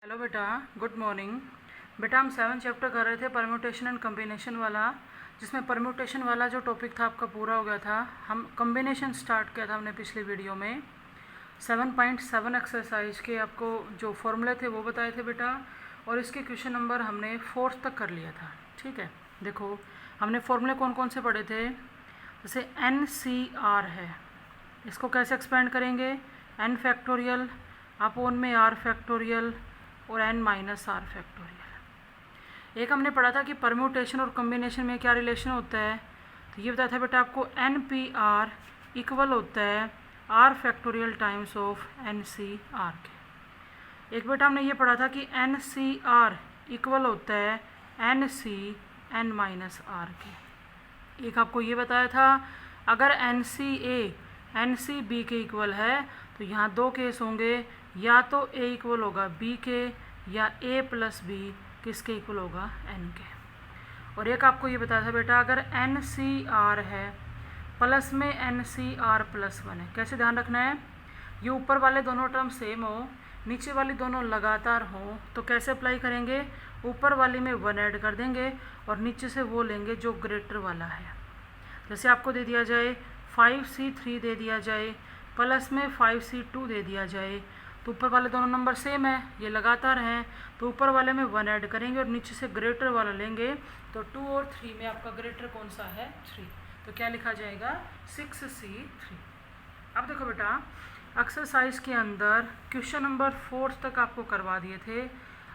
Hello बेटा, good morning. बेटा हम 7 चैप्टर कर रहे थे परम्यूटेशन एंड कम्बिनेशन वाला, जिसमें परम्यूटेशन वाला जो टॉपिक था आपका पूरा हो गया था। हम कम्बिनेशन स्टार्ट किया था हमने पिछली वीडियो में। 7.7 एक्सरसाइज के आपको जो फॉर्मूले थे वो बताए थे बेटा, और इसके क्वेश्चन नंबर हमने 4th तक कर लिया था। ठीक है, देखो हमने फॉर्मूले कौन कौन से पढ़े थे। जैसे NCR है, इसको कैसे एक्सपेंड करेंगे, n फैक्टोरियल अपोन में r फैक्टोरियल और n माइनस आर फैक्टोरियल। एक हमने पढ़ा था कि परम्यूटेशन और कम्बिनेशन में क्या रिलेशन होता है, तो ये बताया था बेटा आपको NPR इक्वल होता है r factorial times of NCR के। एक बेटा हमने ये पढ़ा था कि NCR इक्वल होता है NC n माइनस आर के। एक आपको ये बताया था अगर NCA NCB के इक्वल है तो यहाँ दो केस होंगे, या तो A इक्वल होगा B के या A प्लस B किसके इक्वल होगा N के। और एक आपको ये बताया था बेटा अगर NCR है प्लस में NCR प्लस 1 है। कैसे ध्यान रखना है, ये ऊपर वाले दोनों टर्म सेम हो, नीचे वाली दोनों लगातार हो, तो कैसे अप्लाई करेंगे, ऊपर वाली में 1 ऐड कर देंगे और नीचे से वो लेंगे जो ग्रेटर वाला है। जैसे आपको दे दिया जाए 5C3 दे दिया जाए प्लस में 5C2 दे दिया जाए, तो ऊपर वाले दोनों नंबर सेम है, ये लगातार हैं, तो ऊपर वाले में 1 ऐड करेंगे और नीचे से ग्रेटर वाला लेंगे। तो 2 और 3 में आपका ग्रेटर कौन सा है, 3, तो क्या लिखा जाएगा 6C3। अब देखो बेटा एक्सरसाइज के अंदर क्वेश्चन नंबर 4 तक आपको करवा दिए थे।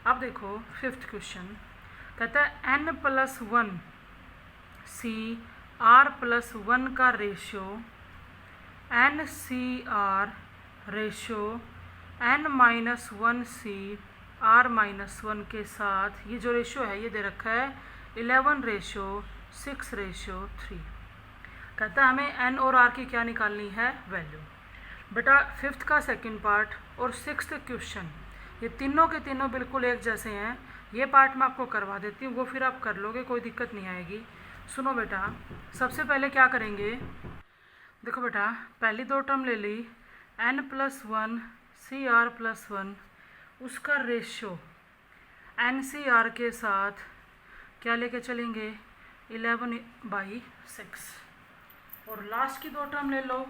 अब देखो 5th क्वेश्चन कहता है n+1 CR+1 का ratio NCR ratio n-1 CR-1 के साथ, ये जो रेशियो है ये दे रखा है 11:6:3। कहता है हमें n और r की क्या निकालनी है, वैल्यू। बेटा 5th का सेकंड पार्ट और 6th क्वेश्चन ये तीनों के तीनों बिल्कुल एक जैसे हैं। ये पार्ट मैं आपको करवा देती हूँ, वो फिर आप कर लोगे, कोई दिक्कत नहीं आएगी। सुनो बेटा, सबसे पहले क्या करेंगे, देखो बेटा पहली दो टर्म ले ली n+1 CR+1, उसका रेशियो NCR के साथ क्या लेके चलेंगे 11/6। और लास्ट की दो टर्म ले लो,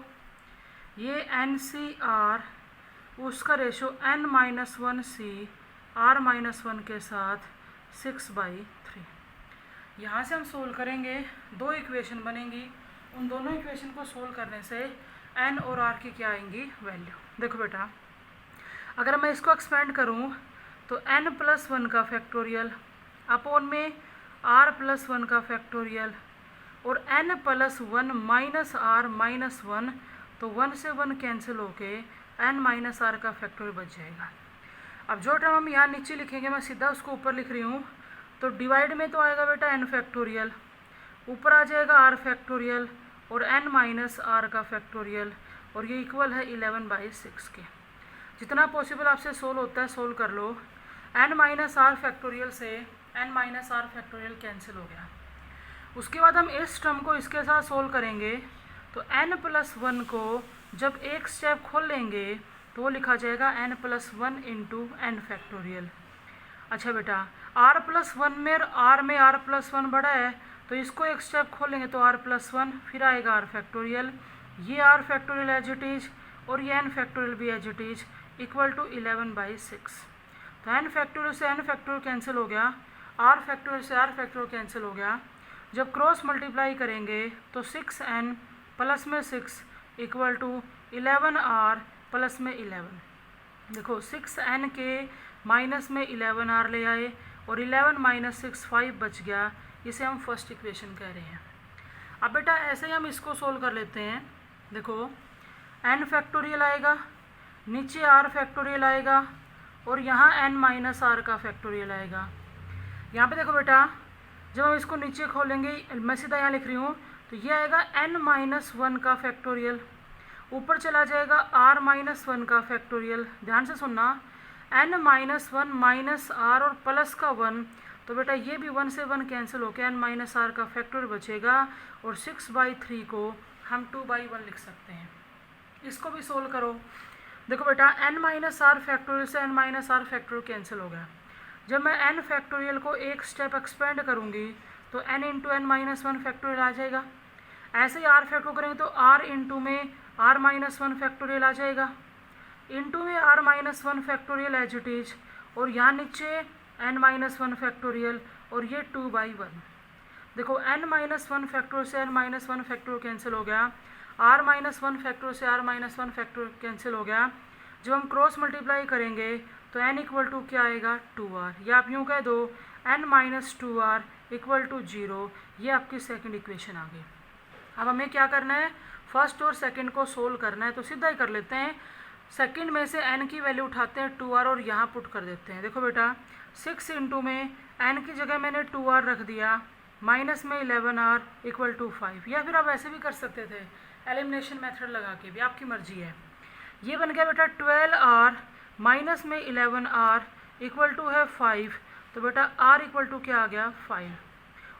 ये NCR उसका रेशियो n-1 CR-1 के साथ 6/3। यहाँ से हम सोल्व करेंगे, दो इक्वेशन बनेंगी, उन दोनों इक्वेशन को सोल्व करने से n और r की क्या आएंगी, वैल्यू। देखो बेटा अगर मैं इसको एक्सपेंड करूँ तो n+1 का फैक्टोरियल अपोन में r+1 का फैक्टोरियल और n+1 माइनस r माइनस 1, तो 1 से 1 कैंसिल होके n माइनस r का फैक्टोरियल बच जाएगा। अब जो टर्म हम यहाँ नीचे लिखेंगे मैं सीधा उसको ऊपर लिख रही हूँ, तो डिवाइड में तो आएगा बेटा n फैक्टोरियल, ऊपर आ जाएगा r फैक्टोरियल और n माइनस r का फैक्टोरियल, और ये इक्वल है 11/6 के। जितना पॉसिबल आपसे सोल्व होता है सोल्व कर लो। n माइनस आर फैक्टोरियल से n minus r factorial cancel हो गया। उसके बाद हम इस टर्म को इसके साथ सोल्व करेंगे, तो n+1 को जब एक स्टेप खोल लेंगे तो वो लिखा जाएगा n+1 इंटू n फैक्टोरियल। अच्छा बेटा r+1 में r+1 बड़ा है, तो इसको एक स्टेप खोलेंगे तो r+1, फिर आएगा r फैक्टोरियल, ये r factorial as it is और ये n फैक्टोरियल भी as it is, equal to 11/6। तो n फैक्टोरियल से n फैक्टोरियल कैंसिल हो गया, r फैक्टोरियल से r फैक्टोरियल कैंसिल हो गया। जब क्रॉस मल्टीप्लाई करेंगे तो 6n प्लस में 6 इक्वल टू 11r प्लस में 11। देखो 6n के माइनस में 11r ले आए और 11 माइनस 6 5 बच गया, इसे हम फर्स्ट इक्वेशन कह रहे हैं। अब बेटा ऐसे ही हम इसको सोल्व कर लेते हैं। देखो n फैक्टोरियल आएगा, नीचे r फैक्टोरियल आएगा और यहाँ n माइनस r का फैक्टोरियल आएगा। यहाँ पे देखो बेटा जब हम इसको नीचे खोलेंगे, मैं सीधा यहाँ लिख रही हूँ, तो ये आएगा n-1 का फैक्टोरियल, ऊपर चला जाएगा r-1 का फैक्टोरियल। ध्यान से सुनना, n-1 माइनस r और प्लस का 1, तो बेटा ये भी 1 से 1 कैंसिल होकर n माइनस r का फैक्टोरियल बचेगा, और 6/3 को हम 2/1 लिख सकते हैं। इसको भी सोल्व करो, देखो बेटा n माइनस आर फैक्टोरियल से n minus r factorial cancel हो गया। जब मैं n फैक्टोरियल को एक स्टेप एक्सपेंड करूँगी तो n into n minus one factorial आ जाएगा। ऐसे ही r फैक्टोरियल करेंगे तो r इंटू में r माइनस वन फैक्टोरियल आ जाएगा, इंटू में r minus one factorial as it is, और यहाँ नीचे n माइनस वन फैक्टोरियल, और ये 2/1। देखो n माइनस वन फैक्टोरियल से n minus one factorial cancel हो गया, r माइनस वन फैक्टोरियल से r minus one factorial cancel हो गया। जब हम क्रॉस मल्टीप्लाई करेंगे तो n इक्वल टू क्या आएगा 2r, या आप यूँ कह दो n minus 2r equal to 0। ये आपकी सेकंड इक्वेशन आ गई। अब हमें क्या करना है, फर्स्ट और सेकंड को सोल्व करना है, तो सीधा ही कर लेते हैं। सेकंड में से n की वैल्यू उठाते हैं 2r और यहाँ पुट कर देते हैं। देखो बेटा 6 इंटू में n की जगह मैंने 2r रख दिया, माइनस में 11r इक्वल टू 5, या फिर आप ऐसे भी कर सकते थे एलिमिनेशन मेथड लगा के भी, आपकी मर्जी है। ये बन गया बेटा 12r माइनस में 11r इक्वल टू है 5, तो बेटा r इक्वल टू क्या आ गया 5,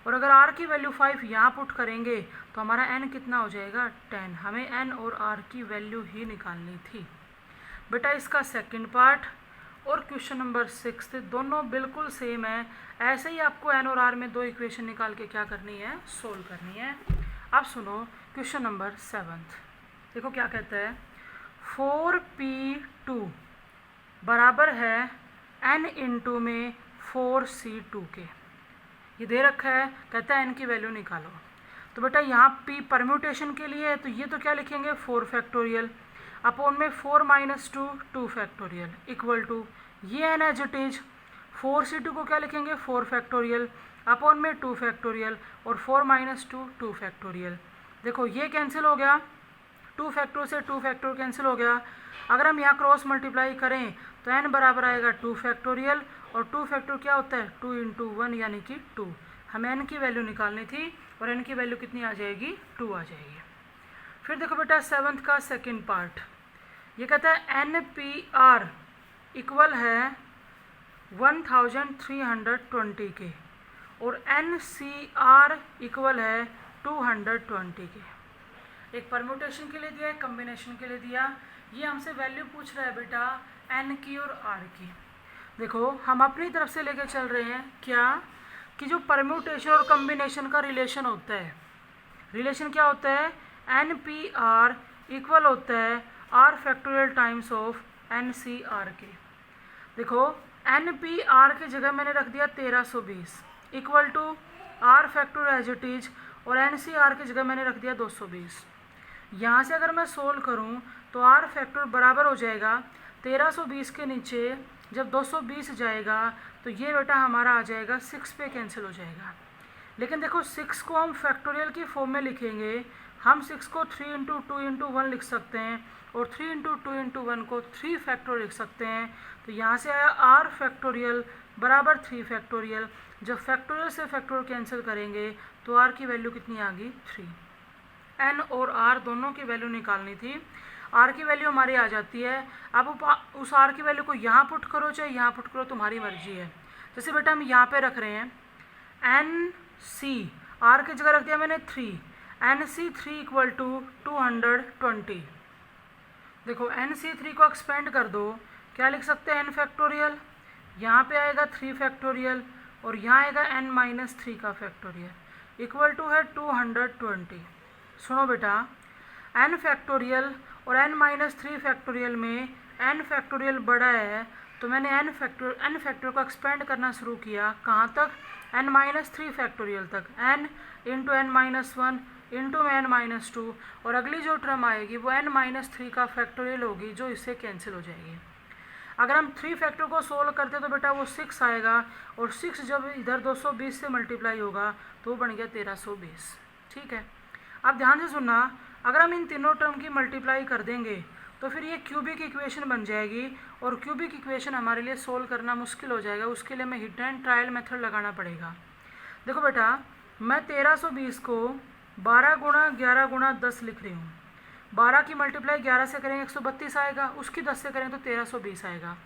और अगर r की वैल्यू 5 यहाँ पुट करेंगे तो हमारा n कितना हो जाएगा 10। हमें n और r की वैल्यू ही निकालनी थी बेटा। इसका सेकंड पार्ट और क्वेश्चन नंबर 6 दोनों बिल्कुल सेम है। ऐसे ही आपको n और r में दो इक्वेशन निकाल के क्या करनी है, सोल्व करनी है। अब सुनो क्वेश्चन नंबर 7, देखो क्या कहता है, 4p2 बराबर है n इंटू में 4c2 के। ये दे रखा है, कहता है n की वैल्यू निकालो। तो बेटा यहाँ p परम्यूटेशन के लिए है, तो ये तो क्या लिखेंगे 4 फैक्टोरियल अपॉन में 4 माइनस 2 2 फैक्टोरियल इक्वल टू ये n as it is. 4c2 को क्या लिखेंगे 4 फैक्टोरियल अपॉन में 2 फैक्टोरियल, और 4 माइनस 2 2 फैक्टोरियल। देखो ये कैंसिल हो गया, 2 फैक्टोरियल से 2 फैक्टोरियल कैंसिल हो गया। अगर हम यहाँ क्रॉस मल्टीप्लाई करें तो n बराबर आएगा 2 फैक्टोरियल, और 2 फैक्टोरियल क्या होता है 2 इंटू 1 यानी कि 2। हमें n की वैल्यू निकालनी थी, और n की वैल्यू कितनी आ जाएगी 2 आ जाएगी। फिर देखो बेटा 7th का सेकंड पार्ट, ये कहता है NPR इक्वल है 1320 के, और NCR इक्वल है 220 के। एक परम्यूटेशन के लिए दिया है, कम्बिनेशन के लिए दिया। ये हमसे वैल्यू पूछ रहा है बेटा n की और r की। देखो हम अपनी तरफ से लेके चल रहे हैं क्या, कि जो परम्यूटेशन और कम्बिनेशन का रिलेशन होता है, रिलेशन क्या होता है NPR इक्वल होता है r factorial times of NCR के। देखो NPR की जगह मैंने रख दिया 1320 equal to r factorial as it is, और NCR की जगह मैंने रख दिया 220। यहाँ से अगर मैं सोल्व करूँ तो r फैक्टोरियल बराबर हो जाएगा 1320 के नीचे जब 220 जाएगा तो ये बेटा हमारा आ जाएगा 6 पे कैंसिल हो जाएगा। लेकिन देखो 6 को हम फैक्टोरियल की फॉर्म में लिखेंगे, हम 6 को 3 इंटू 2 इंटू 1 लिख सकते हैं, और 3 इंटू 2 इंटू 1 को 3 फैक्टोरियल लिख सकते हैं। तो यहाँ से आया r फैक्टोरियल बराबर 3 फैक्टोरियल। जब फैक्टोरियल से फैक्टोरियल कैंसिल करेंगे तो r की वैल्यू कितनी आ गई 3। n और r दोनों की वैल्यू निकालनी थी, r की वैल्यू हमारी आ जाती है। अब उस r की वैल्यू को यहाँ पुट करो चाहे यहाँ पुट करो, तुम्हारी मर्जी है। जैसे बेटा हम यहाँ पे रख रहे हैं NC, r की जगह रख दिया मैंने 3, NC3 इक्वल टू 220। देखो NC3 को एक्सपेंड कर दो, क्या लिख सकते हैं n फैक्टोरियल, यहाँ पे आएगा 3 फैक्टोरियल, और यहाँ आएगा n माइनस 3 का फैक्टोरियल इक्वल टू है 220। सुनो बेटा n फैक्टोरियल और n माइनस 3 फैक्टोरियल में n फैक्टोरियल बड़ा है, तो मैंने n फैक्टोरियल को एक्सपेंड करना शुरू किया, कहाँ तक n माइनस 3 फैक्टोरियल तक, n into n minus 1 into n minus 2, और अगली जो टर्म आएगी वो n माइनस 3 का फैक्टोरियल होगी जो इससे कैंसिल हो जाएगी। अगर हम 3 फैक्टर को सोल्व करते तो बेटा वो 6 आएगा, और 6 जब इधर 220 से मल्टीप्लाई होगा तो वो बन गया 1320। ठीक है, अब ध्यान से सुनना, अगर हम इन तीनों टर्म की मल्टीप्लाई कर देंगे तो फिर ये क्यूबिक इक्वेशन बन जाएगी, और क्यूबिक इक्वेशन हमारे लिए सोल्व करना मुश्किल हो जाएगा। उसके लिए हमें हिट एंड ट्रायल मेथड लगाना पड़ेगा। देखो बेटा मैं 1320 को 12 गुणा 11 गुणा 10 लिख रही हूँ। 12 की मल्टीप्लाई 11 से करेंगे 132 आएगा, उसकी 10 से करेंगे तो 1320 आएगा।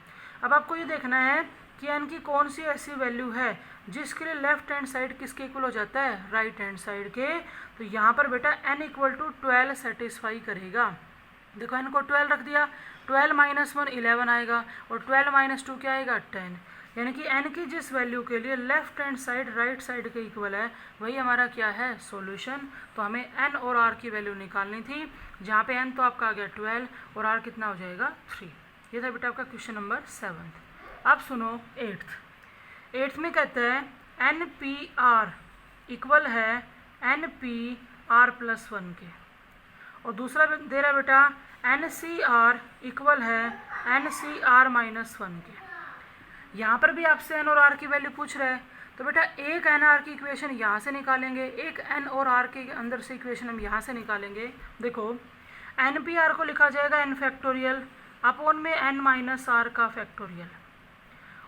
अब आपको ये देखना है कि n की कौन सी ऐसी वैल्यू है जिसके लिए लेफ्ट हैंड साइड किसके इक्वल हो जाता है, राइट हैंड साइड के। तो यहाँ पर बेटा n इक्वल टू 12 सेटिस्फाई करेगा। देखो n को 12 रख दिया, 12 माइनस 1 11 आएगा, और 12 माइनस 2 क्या आएगा 10। यानी कि n की जिस वैल्यू के लिए left hand side right side के इक्वल है वही हमारा क्या है सॉल्यूशन। तो हमें n और r की वैल्यू निकालनी थी, जहाँ पे n तो आपका आ गया 12 और r कितना हो जाएगा 3। ये था बेटा आपका क्वेश्चन नंबर 7। अब सुनो 8th में कहते हैं NPR इक्वल है NPR प्लस 1 के, और दूसरा दे रहा है बेटा NCR इक्वल है NCR माइनस 1 के। यहाँ पर भी आपसे n और r की वैल्यू पूछ रहा है, तो बेटा एक NR की इक्वेशन यहाँ से निकालेंगे, एक n और r के अंदर से इक्वेशन हम यहाँ से निकालेंगे। देखो NPR को लिखा जाएगा n फैक्टोरियल अपॉन में n माइनस r का फैक्टोरियल,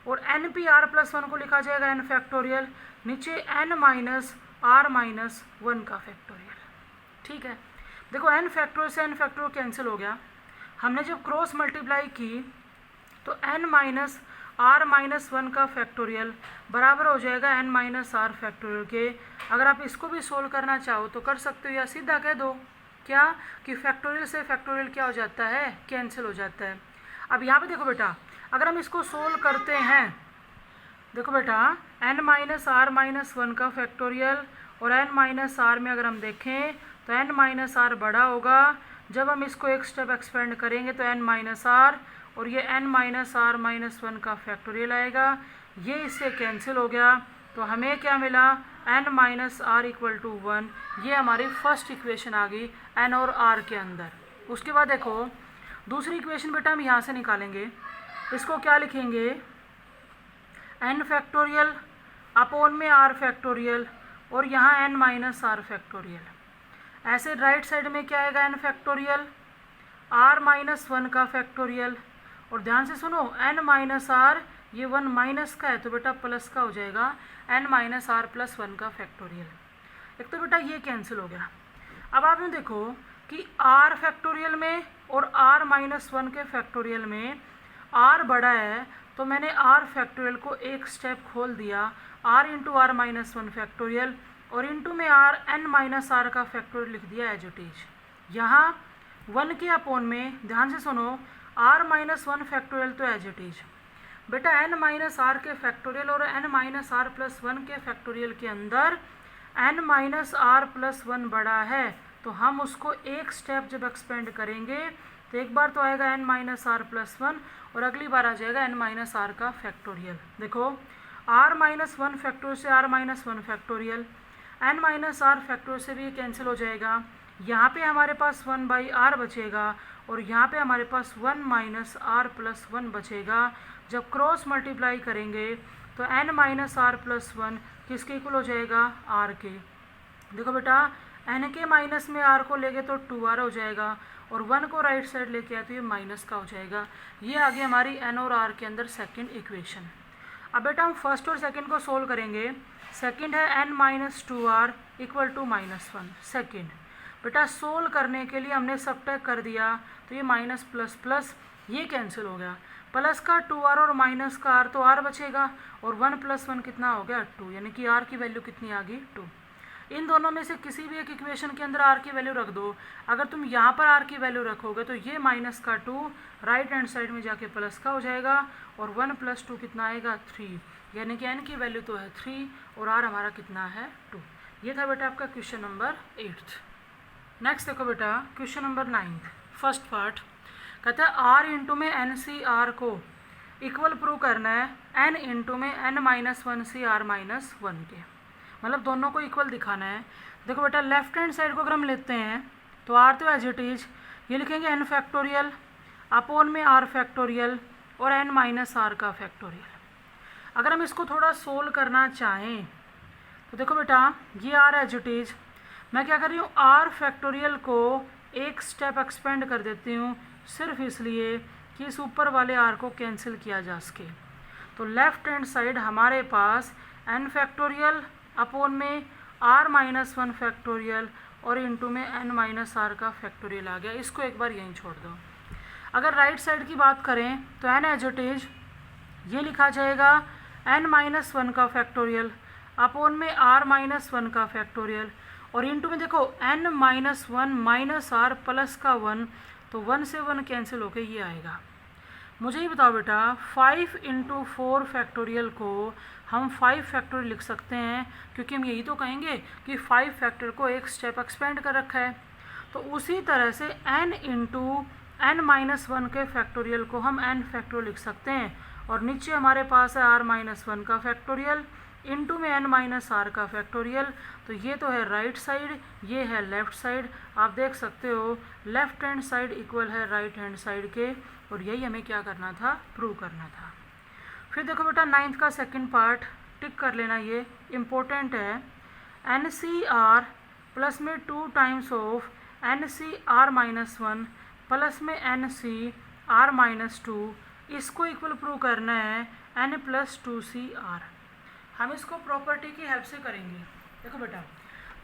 और NPR प्लस 1 को लिखा जाएगा n फैक्टोरियल नीचे n माइनस r माइनस 1 का फैक्टोरियल। ठीक है, देखो n फैक्टोरियल से n फैक्टोरियल कैंसिल हो गया। हमने जब क्रॉस मल्टीप्लाई की तो n माइनस r माइनस 1 का फैक्टोरियल बराबर हो जाएगा n माइनस r फैक्टोरियल के। अगर आप इसको भी सोल्व करना चाहो तो कर सकते हो, या सीधा कह दो क्या कि फैक्टोरियल से फैक्टोरियल क्या हो जाता है कैंसिल हो जाता है। अब यहाँ पे देखो बेटा अगर हम इसको सोल्व करते हैं, देखो बेटा n माइनस r माइनस 1 का फैक्टोरियल और n माइनस r में अगर हम देखें तो n माइनस r बड़ा होगा। जब हम इसको एक स्टेप एक्सपेंड करेंगे तो n माइनस r और ये n माइनस r माइनस 1 का फैक्टोरियल आएगा, ये इससे कैंसिल हो गया। तो हमें क्या मिला n minus r equal to 1। ये हमारी फर्स्ट इक्वेशन आ गई n और r के अंदर। उसके बाद देखो दूसरी इक्वेशन बेटा हम यहाँ से निकालेंगे, इसको क्या लिखेंगे n फैक्टोरियल अपॉन में r फैक्टोरियल और यहाँ n माइनस r फैक्टोरियल। ऐसे राइट साइड में क्या आएगा n फैक्टोरियल r माइनस 1 का फैक्टोरियल, और ध्यान से सुनो n माइनस r ये 1 माइनस का है तो बेटा प्लस का हो जाएगा n माइनस r प्लस 1 का फैक्टोरियल। एक तो बेटा ये कैंसिल हो गया। अब आपने देखो कि r फैक्टोरियल में और r माइनस 1 के फैक्टोरियल में r बड़ा है, तो मैंने r फैक्टोरियल को एक स्टेप खोल दिया, r into r minus 1 factorial और इंटू में r n माइनस r का फैक्टोरियल लिख दिया एज इट इज। यहाँ 1 के अपॉन में ध्यान से सुनो r माइनस 1 फैक्टोरियल तो एज इट इज। बेटा n माइनस r के फैक्टोरियल और n माइनस r प्लस 1 के फैक्टोरियल के अंदर n माइनस r प्लस 1 बड़ा है, तो हम उसको एक स्टेप जब एक्सपेंड करेंगे तो एक बार तो आएगा n माइनस r प्लस 1 और अगली बार आ जाएगा n माइनस r का फैक्टोरियल। देखो r माइनस 1 फैक्टोरियल से r minus 1 factorial, n minus r factorial से भी कैंसिल हो जाएगा। यहाँ पे हमारे पास 1 बाई r बचेगा और यहाँ पे हमारे पास 1 माइनस r प्लस 1 बचेगा। जब क्रॉस मल्टीप्लाई करेंगे तो n माइनस r प्लस 1 किसके इक्वल हो जाएगा r के। देखो बेटा n के माइनस में r को लेंगे तो 2r हो जाएगा और 1 को राइट साइड लेके आए तो ये माइनस का हो जाएगा। ये आगे हमारी n और r के अंदर सेकेंड इक्वेशन। अब बेटा हम फर्स्ट और सेकेंड को सोल्व करेंगे। सेकेंड है n minus 2r equal to minus 1। Second बेटा सोल्व करने के लिए हमने सबट्रैक्ट कर दिया तो ये माइनस प्लस प्लस ये कैंसिल हो गया, प्लस का 2r और माइनस का r तो r बचेगा और 1 प्लस 1 कितना हो गया 2, यानी कि r की वैल्यू कितनी आ गई 2। इन दोनों में से किसी भी एक इक्वेशन के अंदर r की वैल्यू रख दो। अगर तुम यहाँ पर r की वैल्यू रखोगे तो ये माइनस का 2 राइट हैंड साइड में जाके प्लस का हो जाएगा और 1 प्लस 2 कितना आएगा 3, यानी कि n की वैल्यू तो है 3 और r हमारा कितना है 2। ये था बेटा आपका क्वेश्चन नंबर 8। नेक्स्ट देखो बेटा क्वेश्चन नंबर 9 फर्स्ट पार्ट कहता है r इंटू में n सी r को इक्वल प्रूव करना है n इंटू में n माइनस 1 सी r माइनस 1 के, मतलब दोनों को इक्वल दिखाना है। देखो बेटा लेफ्ट हैंड साइड को अगर हम लेते हैं तो r तो एज इट इज ये लिखेंगे n फैक्टोरियल अपॉन में r फैक्टोरियल और n माइनस r का फैक्टोरियल। अगर हम इसको थोड़ा सोल्व करना चाहें तो देखो बेटा ये r एज इट इज, मैं क्या कर रही हूँ r फैक्टोरियल को एक स्टेप एक्सपेंड कर देती हूँ सिर्फ इसलिए कि इस ऊपर वाले r को कैंसिल किया जा सके। तो लेफ्ट हैंड साइड हमारे पास n फैक्टोरियल अपॉन में r माइनस 1 फैक्टोरियल और इंटू में n माइनस r का फैक्टोरियल आ गया। इसको एक बार यहीं छोड़ दो। अगर राइट साइड की बात करें तो n एज इट इज ये लिखा जाएगा n माइनस 1 का फैक्टोरियल अपॉन में r माइनस 1 का फैक्टोरियल और इंटू में देखो n minus 1 minus r plus का 1 तो 1 से 1 कैंसिल होके ये आएगा। मुझे ये बताओ बेटा 5 × 4 फैक्टोरियल को हम 5 फैक्टोरियल लिख सकते हैं, क्योंकि हम यही तो कहेंगे कि 5 फैक्टोरियल को एक स्टेप एक्सपेंड कर रखा है। तो उसी तरह से n × n-1 के फैक्टोरियल को हम n फैक्टोरियल लिख सकते हैं, और नीचे हमारे पास है r-1 का फैक्टोरियल, इनटू में n-r का फैक्टोरियल। तो ये तो है राइट साइड, ये है लेफ़्ट साइड। आप देख सकते हो लेफ़्ट हैंड साइड इक्वल है राइट हैंड साइड के, और यही हमें क्या करना था, प्रूव करना था। फिर देखो बेटा 9th का सेकंड पार्ट टिक कर लेना, ये इम्पोर्टेंट है। NCR प्लस में 2 टाइम्स ऑफ NCR-1 प्लस में NCR-2, इसको इक्वल प्रूव करना है n + 2CR। हम इसको प्रॉपर्टी की हेल्प से करेंगे। देखो बेटा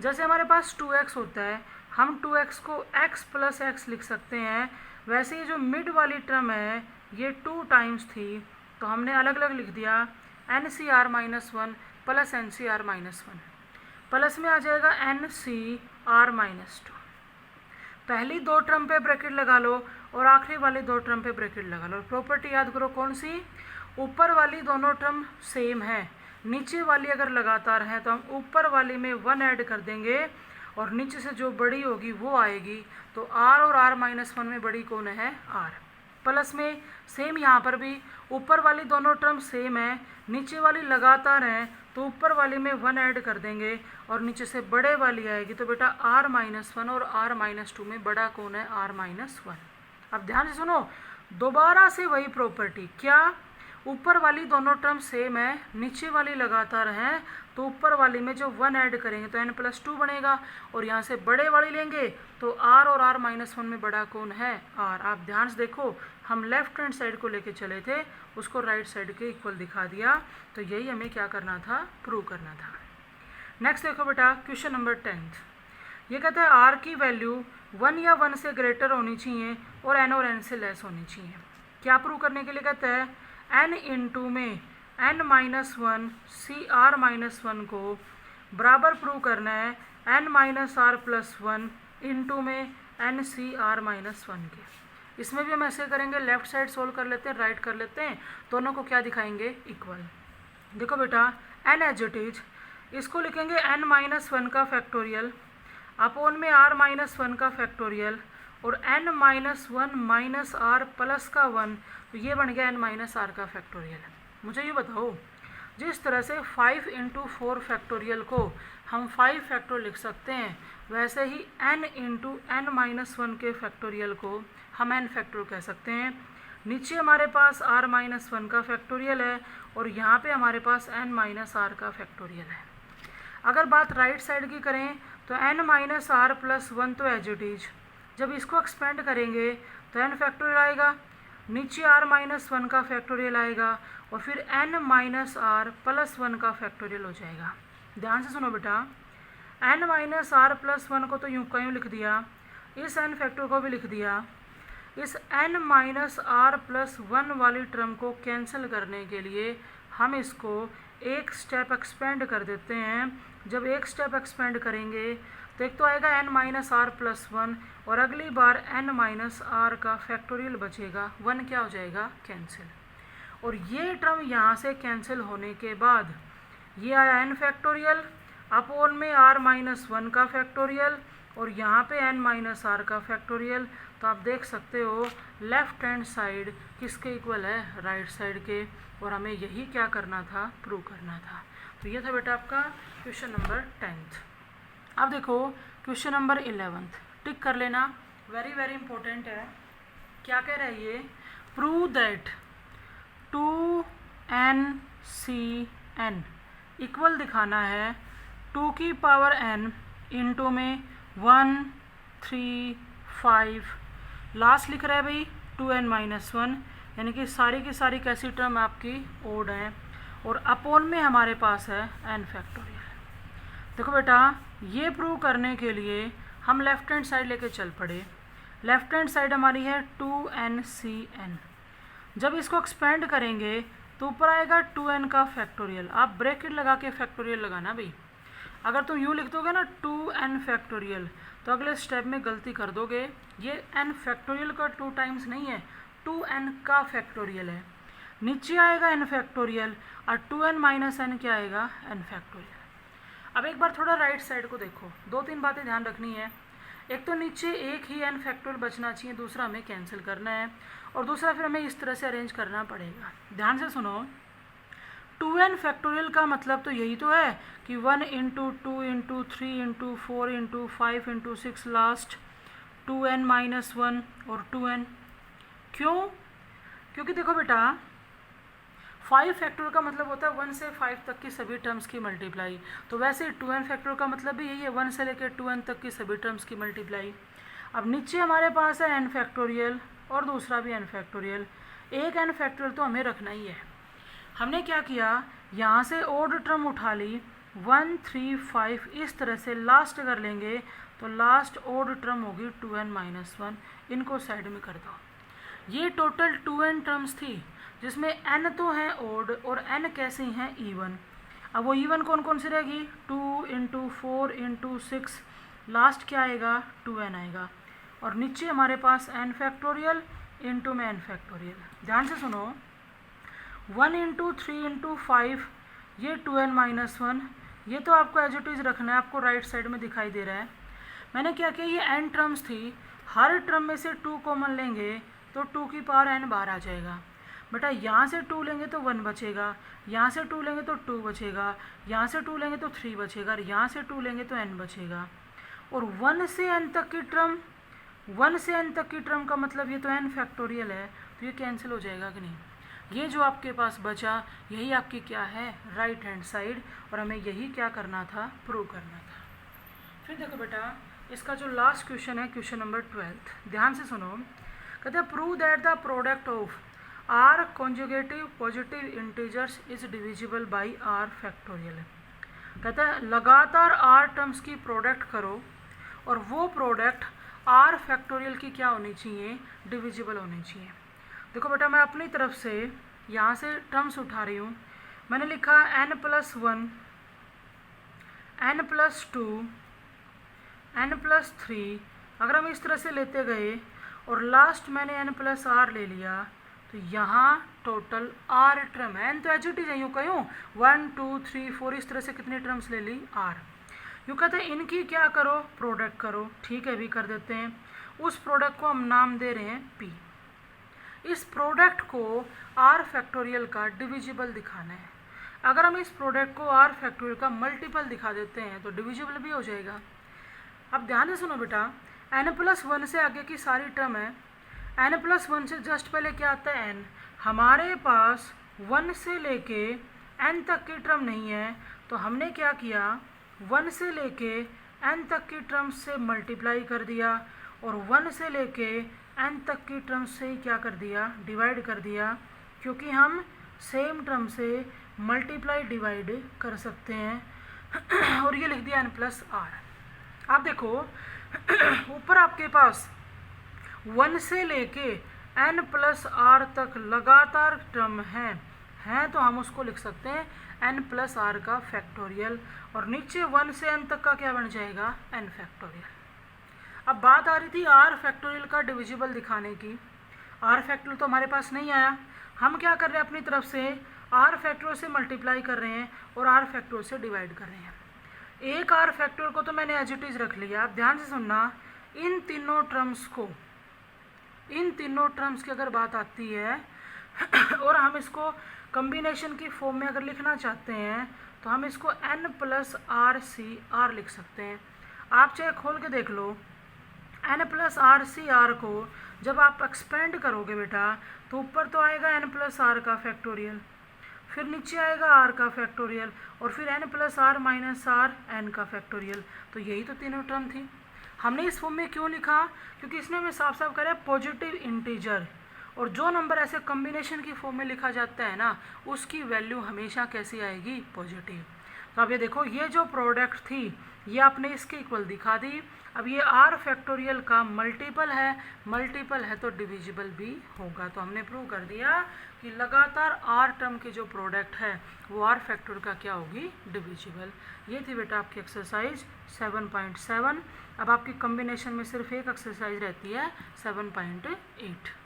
जैसे हमारे पास 2x होता है, हम 2x को x + x लिख सकते हैं। वैसे ही जो मिड वाली टर्म है ये 2 टाइम्स थी, तो हमने अलग अलग लिख दिया NCR-1 प्लस NCR-1, प्लस में आ जाएगा NCR-2। पहली 2 टर्म पे ब्रैकेट लगा लो और आखिरी वाली 2 टर्म पे ब्रैकेट लगा लो। प्रॉपर्टी याद करो कौन सी, ऊपर वाली दोनों टर्म सेम है, नीचे वाली अगर लगातार है तो हम ऊपर वाली में 1 ऐड कर देंगे और नीचे से जो बड़ी होगी वो आएगी। तो r और r-1 में बड़ी कौन है, r। प्लस में सेम यहाँ पर भी ऊपर वाली दोनों टर्म सेम है, नीचे वाली लगातार है, तो ऊपर वाली में 1 ऐड कर देंगे और नीचे से बड़े वाली आएगी। तो बेटा r-1 और r-2 में बड़ा कौन है, r-1। अब ध्यान से सुनो, दोबारा से वही प्रॉपर्टी, क्या ऊपर वाली दोनों टर्म सेम है, नीचे वाली लगातार है, तो ऊपर वाली में जो 1 ऐड करेंगे तो n + 2 बनेगा, और यहाँ से बड़े वाली लेंगे तो r और r-1 में बड़ा कौन है, r। आप ध्यान से देखो, हम लेफ्ट हैंड साइड को लेके चले थे, उसको राइट साइड के इक्वल दिखा दिया। तो यही हमें क्या करना था, प्रूव करना था। नेक्स्ट देखो बेटा क्वेश्चन नंबर 10th, ये कहता है r की वैल्यू 1 या 1 से ग्रेटर होनी चाहिए और n और n से लेस होनी चाहिए। क्या प्रूव करने के लिए कहता है, n × में n-1 CR-1 को बराबर प्रूव करना है n-r+1 इंटू में NCR-1 के। इसमें भी हम ऐसे करेंगे, लेफ्ट साइड सोल्व कर लेते हैं, राइट कर लेते हैं, दोनों को क्या दिखाएंगे, इक्वल। देखो बेटा n एज इट इज, इसको लिखेंगे n-1 का फैक्टोरियल अपॉन में r-1 का फैक्टोरियल, और n-1 - r प्लस का 1, तो ये बन गया n-r का फैक्टोरियल। मुझे ये बताओ, जिस तरह से 5 × 4 फैक्टोरियल को हम 5 फैक्टोरियल लिख सकते हैं, वैसे ही n × n-1 के फैक्टोरियल को हम n फैक्टोरियल कह सकते हैं। नीचे हमारे पास r-1 का फैक्टोरियल है और यहाँ पे हमारे पास n-r का फैक्टोरियल है। अगर बात राइट साइड की करें तो n-r+1 तो एज इट इज, जब इसको एक्सपेंड करेंगे तो n फैक्टोरियल आएगा, नीचे r-1 का फैक्टोरियल आएगा, और फिर n-r+1 का फैक्टोरियल हो जाएगा। ध्यान से सुनो बेटा, n-r+1 को तो यूँ का यूँ लिख दिया, इस n फैक्टोरियल को भी लिख दिया। इस n-r+1 वाली टर्म को कैंसिल करने के लिए हम इसको एक स्टेप एक्सपेंड कर देते हैं। जब एक स्टेप एक्सपेंड करेंगे तो एक तो आएगा n-r+1 और अगली बार n-r का फैक्टोरियल बचेगा, 1 क्या हो जाएगा, कैंसिल। और ये टर्म यहाँ से कैंसिल होने के बाद ये आया n फैक्टोरियल अपॉन में r-1 का फैक्टोरियल, और यहाँ पे n-r का फैक्टोरियल। तो आप देख सकते हो लेफ्ट हैंड साइड किसके इक्वल है, राइट साइड के, और हमें यही क्या करना था, प्रूव करना था। तो ये था बेटा आपका क्वेश्चन नंबर 10th। अब देखो क्वेश्चन नंबर 11th, टिक कर लेना, वेरी वेरी इंपॉर्टेंट है। क्या कह रहा है ये, प्रूव दैट 2n इक्वल दिखाना है 2 की पावर n इंटू में 1 3 5, लास्ट लिख रहा है भाई 2n-1, यानी कि सारी की सारी कैसी टर्म आपकी ओड हैं, और अपोन में हमारे पास है n फैक्टोरियल। देखो बेटा ये प्रूव करने के लिए हम लेफ्ट हैंड साइड लेके चल पड़े। लेफ्ट हैंड साइड हमारी है 2nCn। जब इसको एक्सपेंड करेंगे तो ऊपर आएगा 2n का फैक्टोरियल। आप ब्रैकेट लगा के फैक्टोरियल लगाना भाई। अगर तुम यूँ लिख दोगे ना 2n फैक्टोरियल, तो अगले स्टेप में गलती कर दोगे। ये n फैक्टोरियल का 2 टाइम्स नहीं है, 2n का फैक्टोरियल है। नीचे आएगा n फैक्टोरियल और 2n माइनस n क्या आएगा, n फैक्टोरियल। अब एक बार थोड़ा राइट साइड को देखो, 2-3 बातें ध्यान रखनी है। एक तो नीचे एक ही n फैक्टोरियल बचना चाहिए, दूसरा हमें कैंसिल करना है, और दूसरा फिर हमें इस तरह से अरेंज करना पड़ेगा। ध्यान से सुनो, 2n फैक्टोरियल का मतलब तो यही तो है कि 1 into 2 into 3 into 4 into 5 into 6 last 2n minus 1 और 2n। क्यों? क्योंकि देखो बेटा, 5 फैक्टोरियल का मतलब होता है 1 से 5 तक की सभी टर्म्स की मल्टीप्लाई। तो वैसे 2n फैक्टोरियल का मतलब भी यही है, 1 से लेकर 2n तक की सभी टर्म्स की मल्टीप्लाई। अब नीचे हमारे पास है n फैक्टोरियल और दूसरा भी n फैक्टोरियल। एक n फैक्टोरियल तो हमें रखना ही है। हमने क्या किया, यहाँ से ओड टर्म उठा ली, 1 3 5 इस तरह से लास्ट अगर लेंगे तो लास्ट ओड टर्म होगी 2n माइनस 1। इनको साइड में कर दो। ये टोटल 2n टर्म्स थी जिसमें n तो हैं ओड और n कैसे हैं, इवन। अब वो इवन कौन कौन सी रहेगी, 2 इंटू 4 इंटू 6 लास्ट क्या आएगा, 2n आएगा। और नीचे हमारे पास n फैक्टोरियल इंटू में n फैक्टोरियल। ध्यान से सुनो, 1 इंटू 3 इंटू 5 ये 2n माइनस 1, ये तो आपको एज इट इज़ रखना है, आपको राइट साइड में दिखाई दे रहा है। मैंने क्या किया, ये n टर्म्स थी, हर टर्म में से 2 कॉमन लेंगे तो 2 की पावर n बाहर आ जाएगा। बेटा यहाँ से 2 लेंगे तो 1 बचेगा, यहाँ से 2 लेंगे तो 2 बचेगा, यहाँ से 2 लेंगे तो 3 बचेगा, और यहाँ से 2 लेंगे तो n बचेगा। और 1 से n तक की टर्म, 1 से n तक की टर्म का मतलब ये तो n फैक्टोरियल है, तो ये कैंसिल हो जाएगा कि नहीं। ये जो आपके पास बचा यही आपकी क्या है, राइट हैंड साइड, और हमें यही क्या करना था, प्रूव करना था। फिर देखो बेटा, इसका जो लास्ट क्वेश्चन है, क्वेश्चन नंबर 12, ध्यान से सुनो। कहते हैं prove that the product of r conjugative positive integers is divisible by r factorial. कहते हैं लगातार आर टर्म्स की प्रोडक्ट करो और वो प्रोडक्ट आर फैक्टोरियल की क्या होनी चाहिए, डिविजिबल होनी चाहिए। देखो बेटा, मैं अपनी तरफ से यहाँ से टर्म्स उठा रही हूँ। मैंने लिखा n plus 1, n plus 2, n plus 3। अगर हम इस तरह से लेते गए और लास्ट मैंने n प्लस r ले लिया, तो यहाँ टोटल r टर्म है। n तो एच टी यूँ कहूँ 1 2 3 4 इस तरह से कितनी टर्म्स ले ली, r। यूँ कहते हैं इनकी क्या करो, प्रोडक्ट करो। ठीक है, भी कर देते हैं। उस प्रोडक्ट को हम नाम दे रहे हैं p। इस प्रोडक्ट को r फैक्टोरियल का डिविजिबल दिखाना है। अगर हम इस प्रोडक्ट को r फैक्टोरियल का मल्टीपल दिखा देते हैं तो डिविजिबल भी हो जाएगा। अब ध्यान से सुनो बेटा, n प्लस 1 से आगे की सारी टर्म है, n प्लस 1 से जस्ट पहले क्या आता है, n। हमारे पास 1 से लेके n तक की टर्म नहीं है, तो हमने क्या किया, 1 से लेके n तक की टर्म से मल्टीप्लाई कर दिया, और 1 से लेके n तक की टर्म से ही क्या कर दिया, डिवाइड कर दिया, क्योंकि हम सेम टर्म से मल्टीप्लाई डिवाइड कर सकते हैं। और ये लिख दिया n प्लस r। आप देखो ऊपर आपके पास 1 से लेके n प्लस r तक लगातार टर्म हैं तो हम उसको लिख सकते हैं n प्लस r का फैक्टोरियल, और नीचे 1 से n तक का क्या बन जाएगा, n फैक्टोरियल। अब बात आ रही थी r फैक्टोरियल का डिविजिबल दिखाने की। r फैक्टोरियल तो हमारे पास नहीं आया, हम क्या कर रहे हैं, अपनी तरफ से r फैक्टोरियल से मल्टीप्लाई कर रहे हैं और r फैक्टोरियल से डिवाइड कर रहे हैं। एक r फैक्टोरियल को तो मैंने एज इट इज रख लिया। अब ध्यान से सुनना, इन तीनों टर्म्स की अगर बात आती है और हम इसको कम्बिनेशन की फॉर्म में अगर लिखना चाहते हैं तो हम इसको n plus r C r लिख सकते हैं। आप चाहे खोल के देख लो, n plus r C r को जब आप एक्सपेंड करोगे बेटा तो ऊपर तो आएगा n प्लस आर का फैक्टोरियल, फिर नीचे आएगा r का फैक्टोरियल, और फिर n plus r minus r n का फैक्टोरियल। तो यही तो तीनों टर्म थी। हमने इस फॉर्म में क्यों लिखा, क्योंकि इसने हमें साफ साफ करा पॉजिटिव इंटीजर, और जो नंबर ऐसे कम्बिनेशन की फॉर्म में लिखा जाता है ना, उसकी वैल्यू हमेशा कैसी आएगी, पॉजिटिव। तो अब ये देखो, ये जो प्रोडक्ट थी ये आपने इसके इक्वल दिखा दी। अब ये r फैक्टोरियल का मल्टीपल है तो डिविजिबल भी होगा। तो हमने प्रूव कर दिया कि लगातार r टर्म के जो प्रोडक्ट है वो r फैक्टोरियल का क्या होगी, डिविजिबल। ये थी बेटा आपकी एक्सरसाइज 7.7। अब आपकी कॉम्बिनेशन में सिर्फ एक एक्सरसाइज रहती है 7.8।